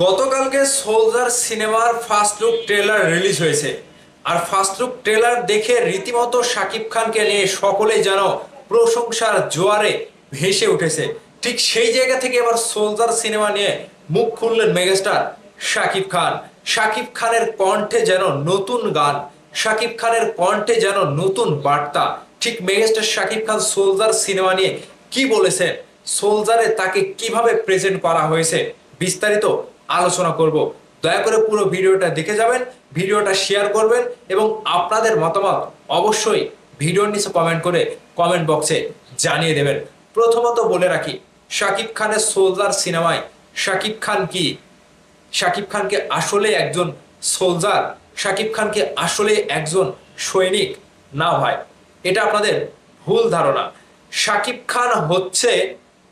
গতকালকে সোলজার সিনেমার first look trailer release হয়েছে। আর ফার্স্ট লুক ট্রেলার দেখে রীতিমতো শাকিব খানকে নিয়ে সকলেই যেন প্রশংসার জোয়ারে ভেসে উঠেছে। ঠিক সেই জায়গা থেকে এবার সোলজার সিনেমা নিয়ে মুখ খুললেন মেগাস্টার শাকিব খান। শাকিব খানের কণ্ঠে যেন নতুন গান, শাকিব খানের কণ্ঠে যেন নতুন বার্তা। ঠিক megastar Shakib Khan soldier cinema নিয়ে কি বলেছেন, সোলজারে তাকে কিভাবে প্রেজেন্ট করা হয়েছে, বিস্তারিত আলোচনা করব। দয়া করে পুরো ভিডিওটা দেখে যাবেন, ভিডিওটা শেয়ার করবেন এবং আপনাদের মতামত অবশ্যই ভিডিওর নিচে কমেন্ট করে কমেন্ট বক্সে জানিয়ে দেবেন। প্রথমত বলে রাখি, শাকিব খানের সোলজার সিনেমায় শাকিব খান কি, শাকিব খানকে আসলে একজন সোলজার, শাকিব খানকে আসলে একজন সৈনিক? না ভাই, এটা আপনাদের ভুল ধারণা। শাকিব খান হচ্ছে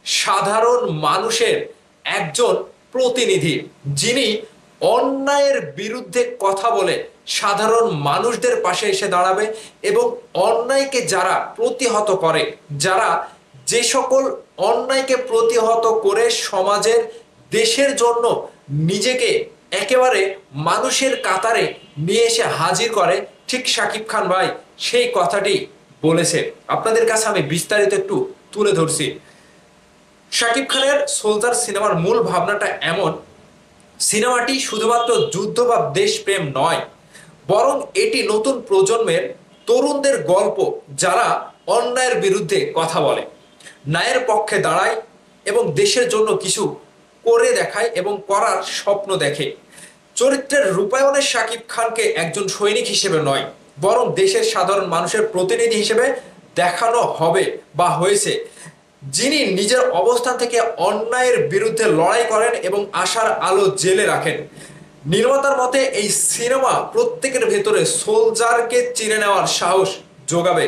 সাধারণ মানুষের একজন প্রতিনিধি, যিনি অন্যায়ের বিরুদ্ধে কথা বলে সাধারণ মানুষদের পাশে এসে দাঁড়াবে এবং অন্যায়কে যারা প্রতিহত করে, যারা যে সকল অন্যায়কে প্রতিহত করে সমাজের দেশের জন্য নিজেকে একেবারে মানুষের কাতারে নিয়ে এসে হাজির করে, ঠিক শাকিব খান ভাই সেই কথাটি বলেছে। আপনাদের কাছে আমি বিস্তারিত একটু তুলে ধরছি। শাকিব খানের সোলজার সিনেমার মূল ভাবনাটা এমন, সিনেমাটি শুধুমাত্র যুদ্ধ বা দেশপ্রেম নয়, বরং এটি নতুন প্রজন্মের তরুণদের গল্প, যারা অন্যায়ের বিরুদ্ধে কথা বলে, ন্যায়ের পক্ষে দাঁড়ায় এবং দেশের জন্য কিছু করে দেখায় এবং করার স্বপ্ন দেখে। চরিত্রের রূপায়ণে শাকিব খানকে একজন সৈনিক হিসেবে নয়, বরং দেশের সাধারণ মানুষের প্রতিনিধি হিসেবে দেখানো হবে বা হয়েছে, যিনি নিজের অবস্থান থেকে অন্যায়ের বিরুদ্ধে লড়াই করেন এবং আশার আলো জেলে রাখেন। নির্মাতার মতে এই সিনেমা প্রত্যেকের ভেতরে সোলজারকে চিনে নেওয়ার সাহস যোগাবে।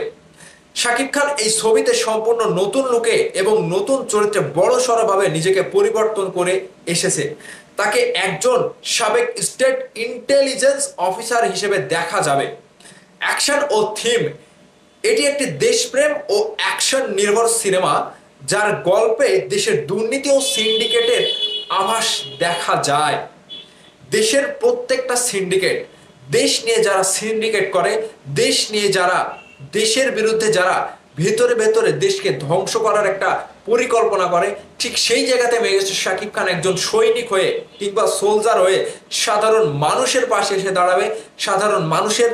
শাকিব খান এই ছবিতে সম্পূর্ণ নতুন লুকে এবং নতুন চরিত্রে বড়সড়ভাবে নিজেকে পরিবর্তন করে এসেছে। তাকে একজন সাবেক স্টেট ইন্টেলিজেন্স অফিসার হিসেবে দেখা যাবে। অ্যাকশন ও থিম, এটি একটি দেশপ্রেম ও অ্যাকশন নির্ভর সিনেমা, যার গল্পে দেশের দুর্নীতি ও সিন্ডিকেটের আভাস দেখা যায়। দেশের প্রত্যেকটা সিন্ডিকেট, দেশ নিয়ে যারা সিন্ডিকেট করে, দেশ নিয়ে যারা দেশের বিরুদ্ধে যারা ভেতরে ভেতরে দেশকে ধ্বংস করার একটা পরিকল্পনা করে, ঠিক সেই জায়গাতে মেগাস্টার শাকিব খান একজন সৈনিক হয়ে কিংবা সোলজার হয়ে সাধারণ মানুষের পাশে এসে দাঁড়াবে, সাধারণ মানুষের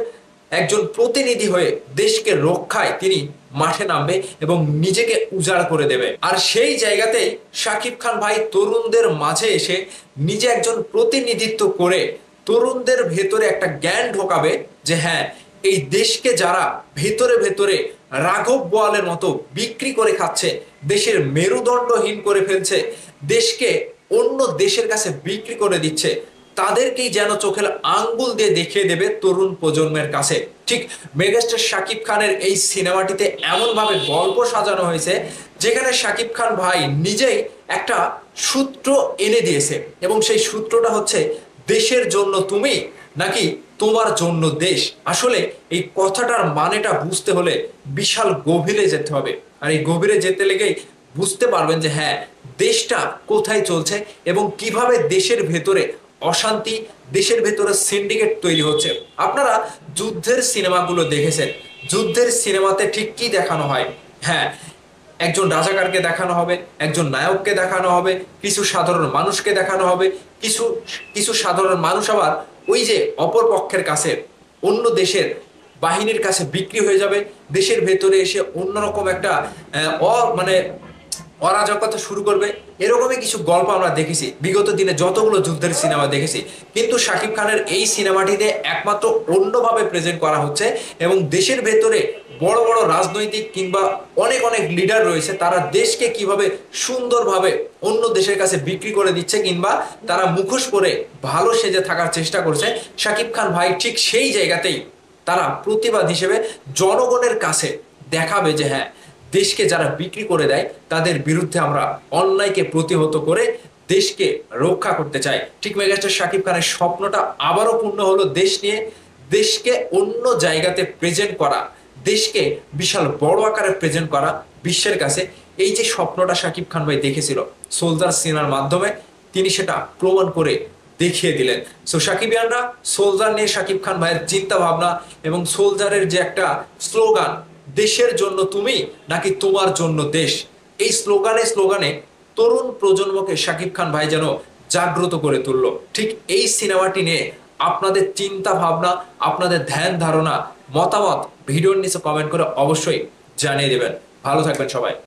একজন প্রতিনিধি হয়ে দেশকে রক্ষায় তিনি মাঠে নামবে এবং নিজেকে উজাড় করে দেবে। আর সেই জায়গাতেই শাকিব খান ভাই তরুণদের মাঝে এসে নিজে একজন প্রতিনিধিত্ব করে তরুণদের ভেতরে একটা জ্ঞান ঢোকাবে যে হ্যাঁ, এই দেশকে যারা ভেতরে ভেতরে রাঘব বোয়ালের মতো বিক্রি করে খাচ্ছে, দেশের মেরুদণ্ডহীন করে ফেলছে, দেশকে অন্য দেশের কাছে বিক্রি করে দিচ্ছে, তাদেরকেই যেন চোখের আঙ্গুল দিয়ে দেখিয়ে দেবে তরুণ প্রজন্মের কাছে। ঠিক মেগাস্টার শাকিব খানের এই সিনেমাটিতে এমনভাবে গল্প সাজানো হয়েছে, যেখানে শাকিব খান ভাই নিজেই একটা সূত্র এনে দিয়েছে এবং সেই সূত্রটা হচ্ছে দেশের জন্য তুমি নাকি তোমার জন্য দেশ। আসলে এই কথাটার মানেটা বুঝতে হলে বিশাল গভীরে যেতে হবে, আর এই গভীরে যেতে লেগেই বুঝতে পারবেন যে হ্যাঁ, দেশটা কোথায় চলছে এবং কিভাবে দেশের ভেতরে অশান্তি, দেশের ভেতরে সিন্ডিকেট তৈরি হচ্ছে। আপনারা যুদ্ধের সিনেমাগুলো দেখেছেন, যুদ্ধের সিনেমাতে ঠিক কি দেখানো হয়? হ্যাঁ, একজন রাজাকারকে দেখানো হবে, একজন নায়ককে দেখানো হবে, কিছু সাধারণ মানুষকে দেখানো হবে, কিছু কিছু সাধারণ মানুষ আবার ওই যে অপর পক্ষের কাছে, অন্য দেশের বাহিনীর কাছে বিক্রি হয়ে যাবে, দেশের ভেতরে এসে অন্যরকম একটা মানে অরাজকতা শুরু করবে। এরকমই কিছু গল্প আমরা দেখেছি বিগত দিনে, যতগুলো যুদ্ধের সিনেমা দেখেছি। কিন্তু শাকিব খানের এই সিনেমাটিতে একমাত্র অন্যভাবে প্রেজেন্ট করা হচ্ছে এবং দেশের ভেতরে বড় বড় রাজনৈতিক কিংবা অনেক অনেক লিডার রয়েছে, তারা দেশকে কিভাবে সুন্দরভাবে অন্য দেশের কাছে বিক্রি করে দিচ্ছে কিংবা তারা মুখোশ পরে ভালো সেজে থাকার চেষ্টা করছে। শাকিব খান ভাই ঠিক সেই জায়গাতেই তারা প্রতিবাদ হিসেবে জনগণের কাছে দেখাবে যে হ্যাঁ, দেশকে যারা বিক্রি করে দেয় তাদের বিরুদ্ধে আমরা অন্যায়কে প্রতিহত করে দেশকে রক্ষা করতে চাই। ঠিক মেগাস্টার শাকিব খানের স্বপ্নটা আবারও পূর্ণ হলো দেশ নিয়ে, দেশকে অন্য জায়গাতে প্রেজেন্ট করা, দেশকে বিশাল বড় আকারে প্রেজেন্ট করা বিশ্বের কাছে। এই যে স্বপ্নটা শাকিব খান ভাই দেখেছিল সোলজার সিনেমার মাধ্যমে, তিনি সেটা প্রমাণ করে দেখিয়ে দিলেন। সো সাকিবিয়ানরা সোলজার নিয়ে শাকিব খান ভাইয়ের চিন্তা ভাবনা এবং সোলজারের যে একটা স্লোগান, দেশের জন্য তুমি নাকি তোমার জন্য দেশ, এই স্লোগানে তরুণ প্রজন্মকে শাকিব খান ভাই যেন জাগ্রত করে তুললো। ঠিক এই সিনেমাটি নিয়ে আপনাদের চিন্তা ভাবনা, আপনাদের ধ্যান ধারণা, মতামত ভিডিওর নিচে কমেন্ট করে অবশ্যই জানিয়ে দেবেন। ভালো থাকবেন সবাই।